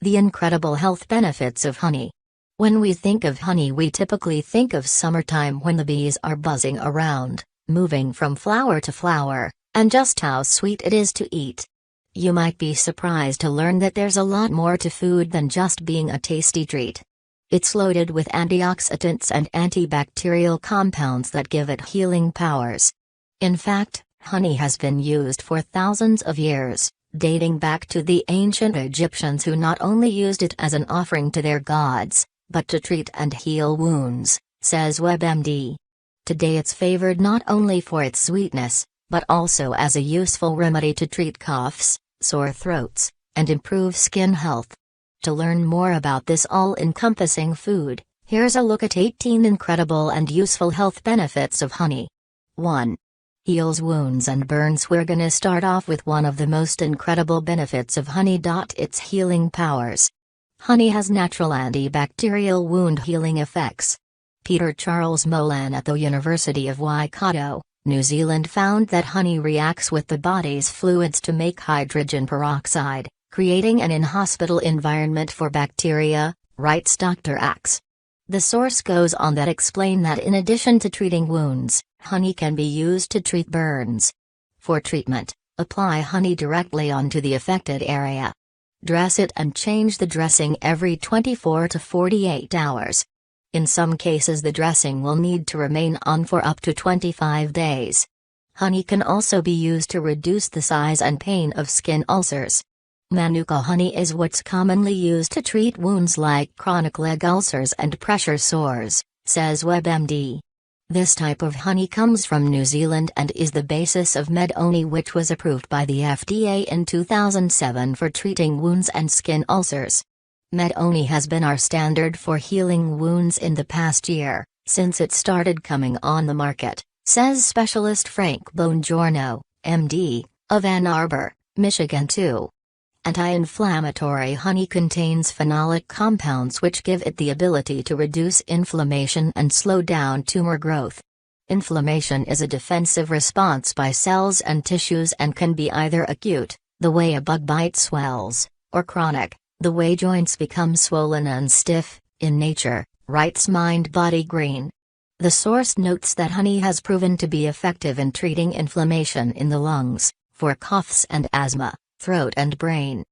The incredible health benefits of honey. When we think of honey, we typically think of summertime when the bees are buzzing around, moving from flower to flower, and just how sweet it is to eat. You might be surprised to learn that there's a lot more to food than just being a tasty treat. It's loaded with antioxidants and antibacterial compounds that give it healing powers. In fact, honey has been used for thousands of years, dating back to the ancient Egyptians, who not only used it as an offering to their gods, but to treat and heal wounds, says WebMD. Today it's favored not only for its sweetness, but also as a useful remedy to treat coughs, sore throats, and improve skin health. To learn more about this all-encompassing food, here's a look at 18 incredible and useful health benefits of honey. 1. Heals wounds and burns. We're gonna start off with one of the most incredible benefits of honey. Its healing powers. Honey has natural antibacterial wound healing effects. Peter Charles Molan at the University of Waikato, New Zealand, found that honey reacts with the body's fluids to make hydrogen peroxide, creating an in-hospital environment for bacteria, writes Dr. Axe. The source goes on that explain that in addition to treating wounds, honey can be used to treat burns. For treatment, apply honey directly onto the affected area. Dress it and change the dressing every 24 to 48 hours. In some cases the dressing will need to remain on for up to 25 days. Honey can also be used to reduce the size and pain of skin ulcers. Manuka honey is what's commonly used to treat wounds like chronic leg ulcers and pressure sores, says WebMD. This type of honey comes from New Zealand and is the basis of Medoni, which was approved by the FDA in 2007 for treating wounds and skin ulcers. Medoni has been our standard for healing wounds in the past year, since it started coming on the market, says specialist Frank Bongiorno, MD, of Ann Arbor, Michigan. 2. Anti-inflammatory honey contains phenolic compounds which give it the ability to reduce inflammation and slow down tumor growth. Inflammation is a defensive response by cells and tissues and can be either acute, the way a bug bite swells, or chronic, the way joints become swollen and stiff, in nature, writes Mind Body Green. The source notes that honey has proven to be effective in treating inflammation in the lungs, for coughs and asthma, throat and brain.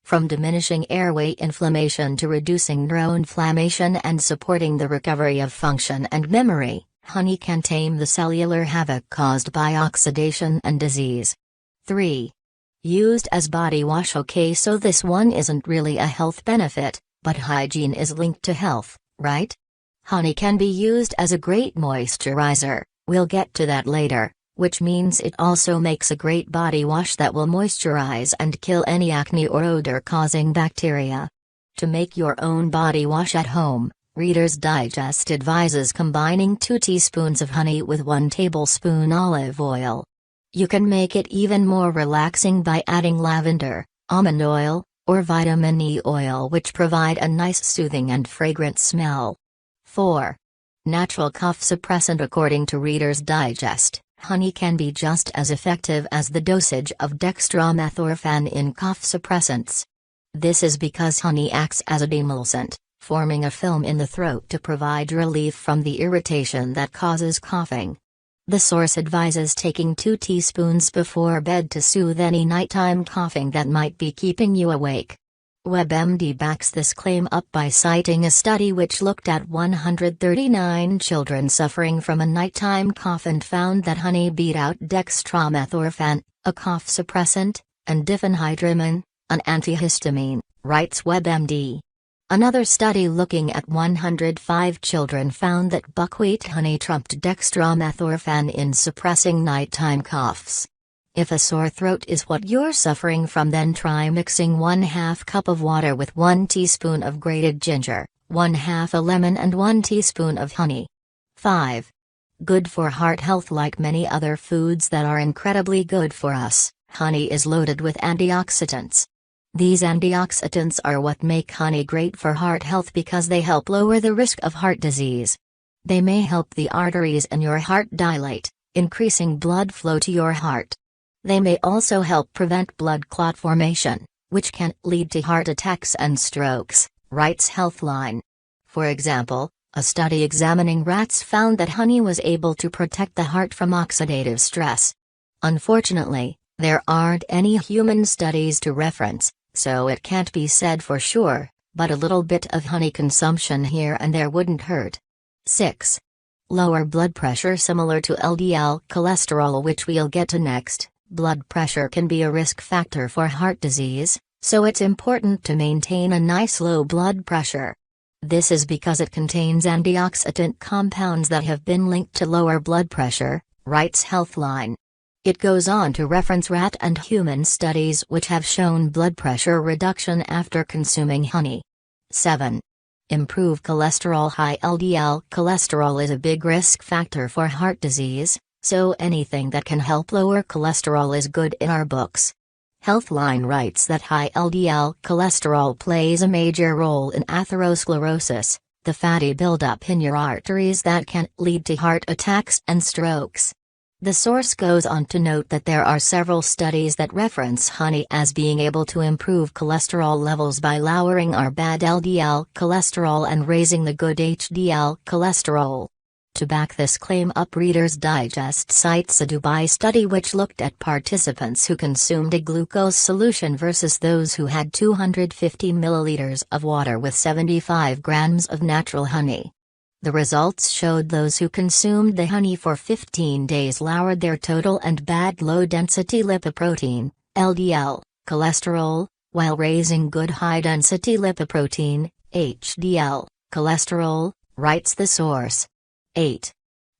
From diminishing airway inflammation to reducing neuroinflammation and supporting the recovery of function and memory, honey can tame the cellular havoc caused by oxidation and disease. 3. Used as body wash. Okay, so this one isn't really a health benefit, but hygiene is linked to health, right? Honey can be used as a great moisturizer, we'll get to that later, which means it also makes a great body wash that will moisturize and kill any acne or odor-causing bacteria. To make your own body wash at home, Reader's Digest advises combining 2 teaspoons of honey with 1 tablespoon olive oil. You can make it even more relaxing by adding lavender, almond oil, or vitamin E oil, which provide a nice soothing and fragrant smell. 4. Natural cough suppressant. According to Reader's Digest, honey can be just as effective as the dosage of dextromethorphan in cough suppressants. This is because honey acts as a demulcent, forming a film in the throat to provide relief from the irritation that causes coughing. The source advises taking 2 teaspoons before bed to soothe any nighttime coughing that might be keeping you awake. WebMD backs this claim up by citing a study which looked at 139 children suffering from a nighttime cough and found that honey beat out dextromethorphan, a cough suppressant, and diphenhydramine, an antihistamine, writes WebMD. Another study looking at 105 children found that buckwheat honey trumped dextromethorphan in suppressing nighttime coughs. If a sore throat is what you're suffering from, then try mixing 1/2 cup of water with 1 teaspoon of grated ginger, 1/2 a lemon and 1 teaspoon of honey. 5. Good for heart health. Like many other foods that are incredibly good for us, honey is loaded with antioxidants. These antioxidants are what make honey great for heart health because they help lower the risk of heart disease. They may help the arteries in your heart dilate, increasing blood flow to your heart. They may also help prevent blood clot formation, which can lead to heart attacks and strokes, writes Healthline. For example, a study examining rats found that honey was able to protect the heart from oxidative stress. Unfortunately, there aren't any human studies to reference, so it can't be said for sure, but a little bit of honey consumption here and there wouldn't hurt. 6. Lower blood pressure. Similar to LDL cholesterol, which we'll get to next, blood pressure can be a risk factor for heart disease, so it's important to maintain a nice low blood pressure. This is because it contains antioxidant compounds that have been linked to lower blood pressure, writes Healthline. It goes on to reference rat and human studies which have shown blood pressure reduction after consuming honey. 7. Improve cholesterol. High LDL cholesterol is a big risk factor for heart disease, so anything that can help lower cholesterol is good in our books. Healthline writes that high LDL cholesterol plays a major role in atherosclerosis, the fatty buildup in your arteries that can lead to heart attacks and strokes. The source goes on to note that there are several studies that reference honey as being able to improve cholesterol levels by lowering our bad LDL cholesterol and raising the good HDL cholesterol. To back this claim up, Reader's Digest cites a Dubai study which looked at participants who consumed a glucose solution versus those who had 250 milliliters of water with 75 grams of natural honey. The results showed those who consumed the honey for 15 days lowered their total and bad low-density lipoprotein, LDL, cholesterol, while raising good high-density lipoprotein, HDL, cholesterol, writes the source. 8.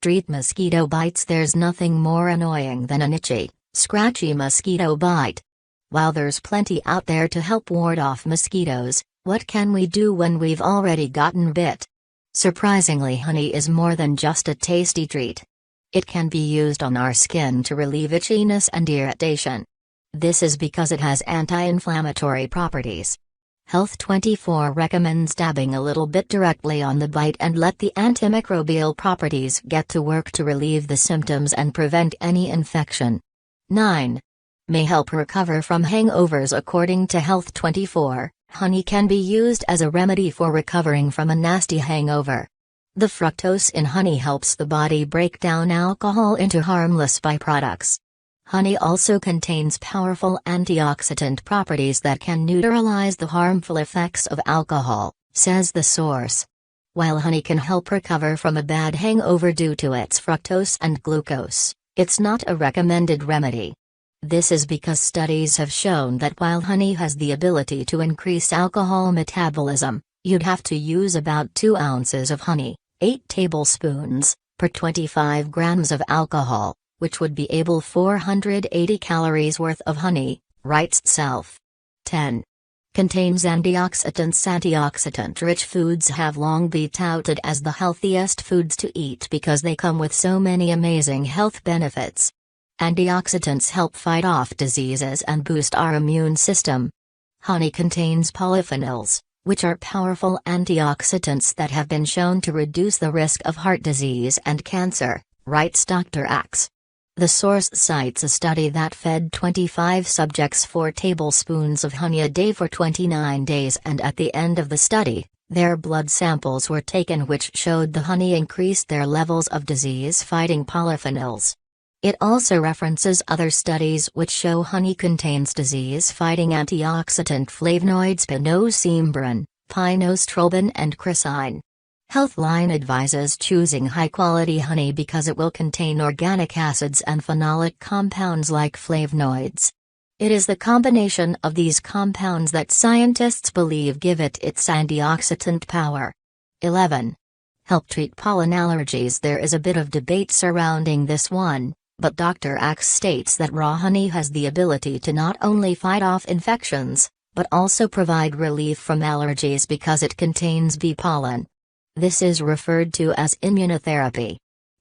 Treat mosquito bites. There's nothing more annoying than an itchy, scratchy mosquito bite. While there's plenty out there to help ward off mosquitoes, what can we do when we've already gotten bit? Surprisingly, honey is more than just a tasty treat. It can be used on our skin to relieve itchiness and irritation. This is because it has anti-inflammatory properties. Health24 recommends dabbing a little bit directly on the bite and let the antimicrobial properties get to work to relieve the symptoms and prevent any infection. 9. May help recover from hangovers. According to Health24, honey can be used as a remedy for recovering from a nasty hangover. The fructose in honey helps the body break down alcohol into harmless byproducts. Honey also contains powerful antioxidant properties that can neutralize the harmful effects of alcohol, says the source. While honey can help recover from a bad hangover due to its fructose and glucose, it's not a recommended remedy. This is because studies have shown that while honey has the ability to increase alcohol metabolism, you'd have to use about 2 ounces of honey, 8 tablespoons, per 25 grams of alcohol, which would be able 480 calories worth of honey, writes Self. 10. Contains antioxidants. Antioxidant-rich foods have long been touted as the healthiest foods to eat because they come with so many amazing health benefits. Antioxidants help fight off diseases and boost our immune system. Honey contains polyphenols, which are powerful antioxidants that have been shown to reduce the risk of heart disease and cancer, writes Dr. Axe. The source cites a study that fed 25 subjects 4 tablespoons of honey a day for 29 days, and at the end of the study, their blood samples were taken which showed the honey increased their levels of disease-fighting polyphenols. It also references other studies which show honey contains disease-fighting antioxidant flavonoids pinosembrin, pinostrobin and chrysine. Healthline advises choosing high-quality honey because it will contain organic acids and phenolic compounds like flavonoids. It is the combination of these compounds that scientists believe give it its antioxidant power. 11. Help treat pollen allergies. There is a bit of debate surrounding this one, but Dr. Axe states that raw honey has the ability to not only fight off infections, but also provide relief from allergies because it contains bee pollen. This is referred to as immunotherapy.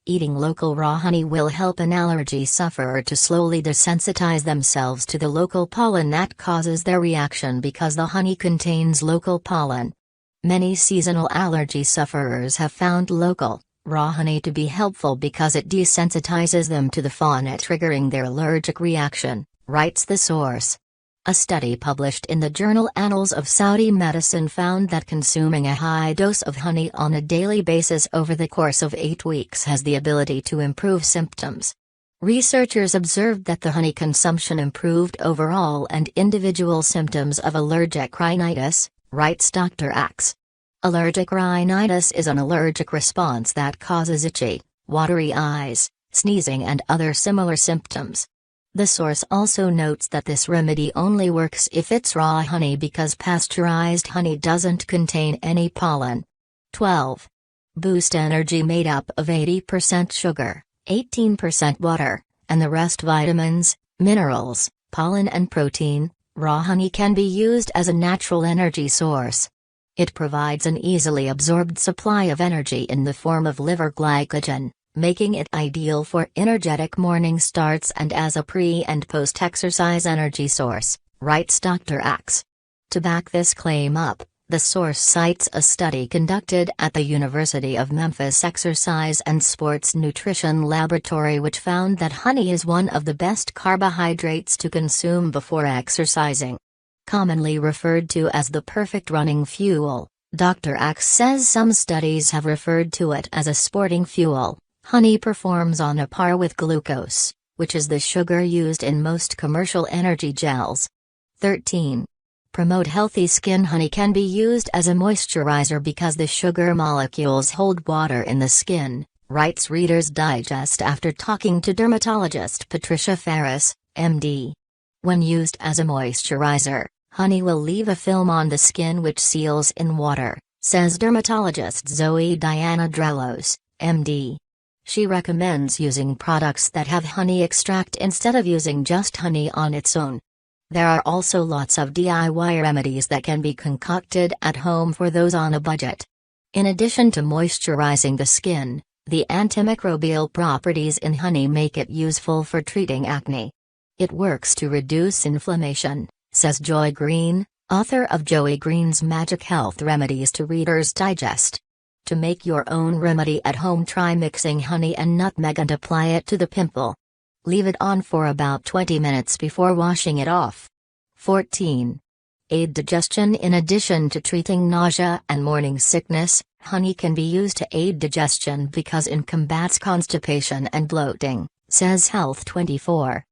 Eating local raw honey will help an allergy sufferer to slowly desensitize themselves to the local pollen that causes their reaction because the honey contains local pollen. Many seasonal allergy sufferers have found local, raw honey to be helpful because it desensitizes them to the fauna triggering their allergic reaction, writes the source. A study published in the journal Annals of Saudi Medicine found that consuming a high dose of honey on a daily basis over the course of 8 weeks has the ability to improve symptoms. Researchers observed that the honey consumption improved overall and individual symptoms of allergic rhinitis, writes Dr. Axe. Allergic rhinitis is an allergic response that causes itchy, watery eyes, sneezing and other similar symptoms. The source also notes that this remedy only works if it's raw honey because pasteurized honey doesn't contain any pollen. 12. Boost energy made up of 80% sugar, 18% water, and the rest vitamins, minerals, pollen and protein. Raw honey can be used as a natural energy source. It provides an easily absorbed supply of energy in the form of liver glycogen, making it ideal for energetic morning starts and as a pre- and post-exercise energy source, writes Dr. Axe. To back this claim up, the source cites a study conducted at the University of Memphis Exercise and Sports Nutrition Laboratory which found that honey is one of the best carbohydrates to consume before exercising. Commonly referred to as the perfect running fuel, Dr. Axe says some studies have referred to it as a sporting fuel. Honey performs on a par with glucose, which is the sugar used in most commercial energy gels. 13. Promote healthy skin. Honey can be used as a moisturizer because the sugar molecules hold water in the skin, writes Reader's Digest after talking to dermatologist Patricia Ferris, MD. When used as a moisturizer, honey will leave a film on the skin which seals in water, says dermatologist Zoe Diana Drelos, MD. She recommends using products that have honey extract instead of using just honey on its own. There are also lots of DIY remedies that can be concocted at home for those on a budget. In addition to moisturizing the skin, the antimicrobial properties in honey make it useful for treating acne. It works to reduce inflammation, says Joy Green, author of Joey Green's Magic Health Remedies to Reader's Digest. To make your own remedy at home, try mixing honey and nutmeg and apply it to the pimple. Leave it on for about 20 minutes before washing it off. 14. Aid digestion. In addition to treating nausea and morning sickness, honey can be used to aid digestion because it combats constipation and bloating, says Health24.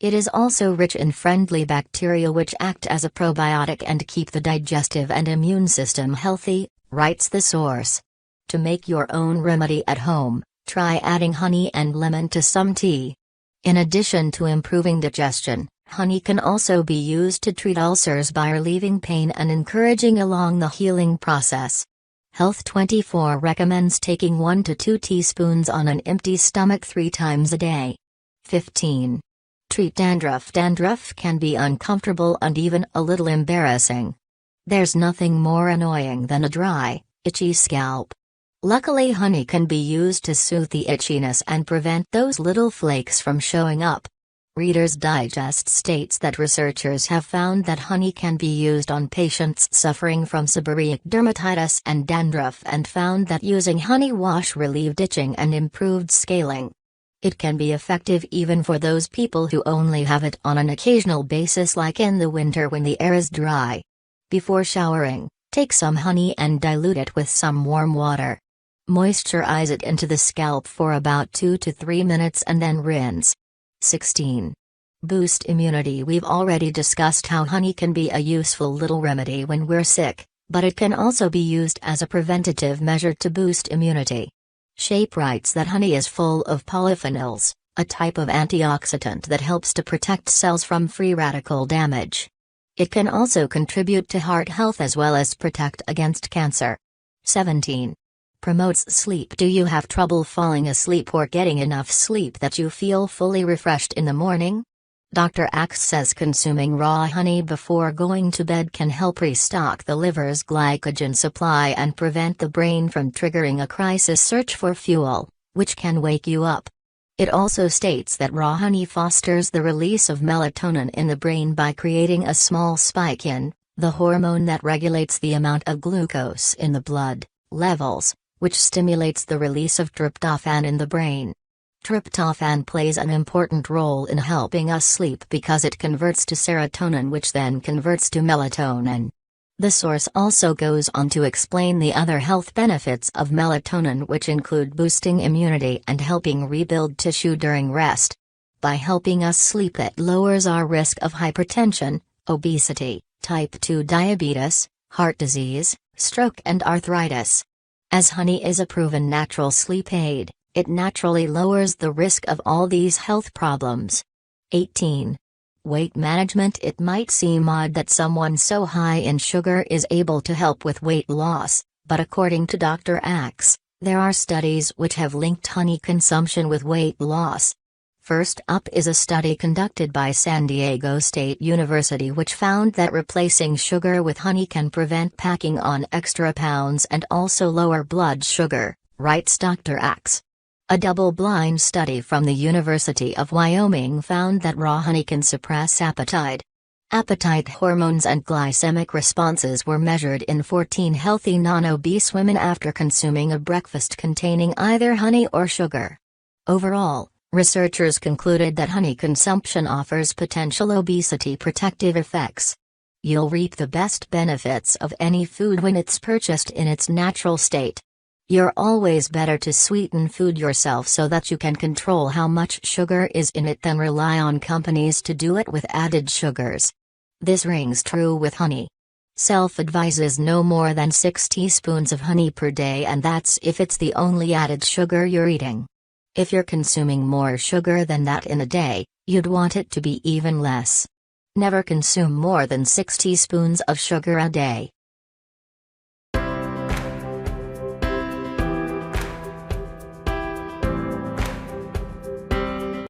It is also rich in friendly bacteria which act as a probiotic and keep the digestive and immune system healthy, writes the source. To make your own remedy at home, try adding honey and lemon to some tea. In addition to improving digestion, honey can also be used to treat ulcers by relieving pain and encouraging along the healing process. Health24 recommends taking 1 to 2 teaspoons on an empty stomach 3 times a day. 15. Treat dandruff. Dandruff can be uncomfortable and even a little embarrassing. There's nothing more annoying than a dry, itchy scalp. Luckily, honey can be used to soothe the itchiness and prevent those little flakes from showing up. Reader's Digest states that researchers have found that honey can be used on patients suffering from seborrheic dermatitis and dandruff and found that using honey wash relieved itching and improved scaling. It can be effective even for those people who only have it on an occasional basis, like in the winter when the air is dry. Before showering, take some honey and dilute it with some warm water. Moisturize it into the scalp for about 2 to 3 minutes and then rinse. 16. Boost immunity. We've already discussed how honey can be a useful little remedy when we're sick, but it can also be used as a preventative measure to boost immunity. Shape writes that honey is full of polyphenols, a type of antioxidant that helps to protect cells from free radical damage. It can also contribute to heart health as well as protect against cancer. 17. Promotes sleep. Do you have trouble falling asleep or getting enough sleep that you feel fully refreshed in the morning? Dr. Axe says consuming raw honey before going to bed can help restock the liver's glycogen supply and prevent the brain from triggering a crisis search for fuel, which can wake you up. It also states that raw honey fosters the release of melatonin in the brain by creating a small spike in the hormone that regulates the amount of glucose in the blood levels, which stimulates the release of tryptophan in the brain. Tryptophan plays an important role in helping us sleep because it converts to serotonin, which then converts to melatonin. The source also goes on to explain the other health benefits of melatonin, which include boosting immunity and helping rebuild tissue during rest. By helping us sleep, it lowers our risk of hypertension, obesity, type 2 diabetes, heart disease, stroke, and arthritis. As honey is a proven natural sleep aid, it naturally lowers the risk of all these health problems. 18. Weight management. It might seem odd that someone so high in sugar is able to help with weight loss, but according to Dr. Axe, there are studies which have linked honey consumption with weight loss. First up is a study conducted by San Diego State University which found that replacing sugar with honey can prevent packing on extra pounds and also lower blood sugar, writes Dr. Axe. A double-blind study from the University of Wyoming found that raw honey can suppress appetite. Appetite hormones and glycemic responses were measured in 14 healthy non-obese women after consuming a breakfast containing either honey or sugar. Overall, researchers concluded that honey consumption offers potential obesity protective effects. You'll reap the best benefits of any food when it's purchased in its natural state. You're always better to sweeten food yourself so that you can control how much sugar is in it than rely on companies to do it with added sugars. This rings true with honey. Self advises no more than 6 teaspoons of honey per day, and that's if it's the only added sugar you're eating. If you're consuming more sugar than that in a day, you'd want it to be even less. Never consume more than 6 teaspoons of sugar a day.